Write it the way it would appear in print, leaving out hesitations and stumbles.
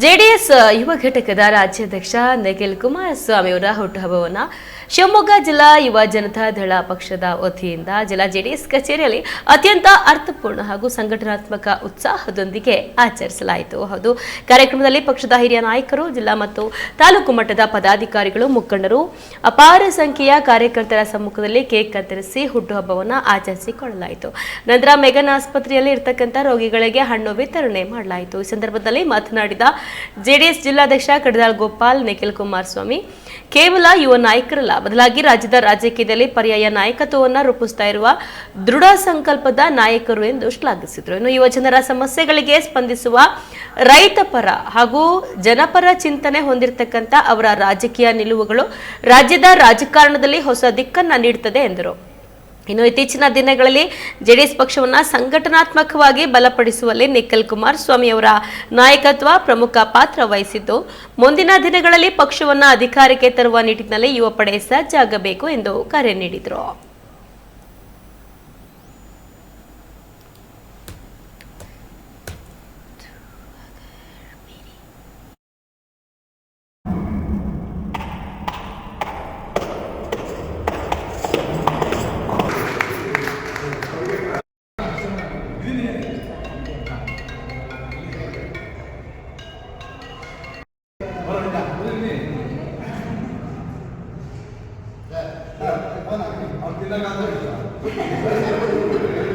JDS ಯುವ ಘಟಕದ ರಾಜ್ಯಾಧ್ಯಕ್ಷ ನಿಖಿಲ್ ಕುಮಾರಸ್ವಾಮಿ ಅವರ ಹುಟ್ಟುಹಬ್ಬವನ್ನು ಶಿವಮೊಗ್ಗ ಜಿಲ್ಲಾ ಯುವ ಜನತಾ ದಳ ಪಕ್ಷದ ವತಿಯಿಂದ ಜಿಲ್ಲಾ ಜೆಡಿಎಸ್ ಕಚೇರಿಯಲ್ಲಿ ಅತ್ಯಂತ ಅರ್ಥಪೂರ್ಣ ಹಾಗೂ ಸಂಘಟನಾತ್ಮಕ ಉತ್ಸಾಹದೊಂದಿಗೆ ಆಚರಿಸಲಾಯಿತು. ಹೌದು, ಕಾರ್ಯಕ್ರಮದಲ್ಲಿ ಪಕ್ಷದ ಹಿರಿಯ ನಾಯಕರು, ಜಿಲ್ಲಾ ಮತ್ತು ತಾಲೂಕು ಮಟ್ಟದ ಪದಾಧಿಕಾರಿಗಳು, ಮುಖಂಡರು, ಅಪಾರ ಸಂಖ್ಯೆಯ ಕಾರ್ಯಕರ್ತರ ಸಮ್ಮುಖದಲ್ಲಿ ಕೇಕ್ ಕತ್ತರಿಸಿ ಹುಟ್ಟುಹಬ್ಬವನ್ನು ಆಚರಿಸಿಕೊಳ್ಳಲಾಯಿತು. ನಂತರ ಮೆಗನ್ ಆಸ್ಪತ್ರೆಯಲ್ಲಿ ಇರತಕ್ಕಂಥ ರೋಗಿಗಳಿಗೆ ಹಣ್ಣು ವಿತರಣೆ ಮಾಡಲಾಯಿತು. ಈ ಸಂದರ್ಭದಲ್ಲಿ ಮಾತನಾಡಿದ ಜೆಡಿಎಸ್ ಜಿಲ್ಲಾಧ್ಯಕ್ಷ ಕಡದಾಳ್ ಗೋಪಾಲ್, ನಿಖಿಲ್ ಕುಮಾರಸ್ವಾಮಿ ಕೇವಲ ಯುವ ನಾಯಕರಲ್ಲ, ಬದಲಾಗಿ ರಾಜ್ಯದ ರಾಜಕೀಯದಲ್ಲಿ ಪರ್ಯಾಯ ನಾಯಕತ್ವವನ್ನು ರೂಪಿಸ್ತಾ ಇರುವ ದೃಢ ಸಂಕಲ್ಪದ ನಾಯಕರು ಎಂದು ಶ್ಲಾಘಿಸಿದರು. ಇನ್ನು ಯುವ ಜನರ ಸಮಸ್ಯೆಗಳಿಗೆ ಸ್ಪಂದಿಸುವ ರೈತ ಪರ ಹಾಗೂ ಜನಪರ ಚಿಂತನೆ ಹೊಂದಿರತಕ್ಕಂಥ ಅವರ ರಾಜಕೀಯ ನಿಲುವುಗಳು ರಾಜ್ಯದ ರಾಜಕಾರಣದಲ್ಲಿ ಹೊಸ ದಿಕ್ಕನ್ನು ನೀಡುತ್ತದೆ ಎಂದರು. ಇನ್ನು ಇತ್ತೀಚಿನ ದಿನಗಳಲ್ಲಿ ಜೆಡಿಎಸ್ ಪಕ್ಷವನ್ನು ಸಂಘಟನಾತ್ಮಕವಾಗಿ ಬಲಪಡಿಸುವಲ್ಲಿ ನಿಖಿಲ್ ಕುಮಾರಸ್ವಾಮಿ ಅವರ ನಾಯಕತ್ವ ಪ್ರಮುಖ ಪಾತ್ರ ವಹಿಸಿದ್ದು, ಮುಂದಿನ ದಿನಗಳಲ್ಲಿ ಪಕ್ಷವನ್ನು ಅಧಿಕಾರಕ್ಕೆ ತರುವ ನಿಟ್ಟಿನಲ್ಲಿ ಯುವ ಪಡೆ ಸಜ್ಜಾಗಬೇಕು ಎಂದು ಕರೆ ನೀಡಿದರು. Al final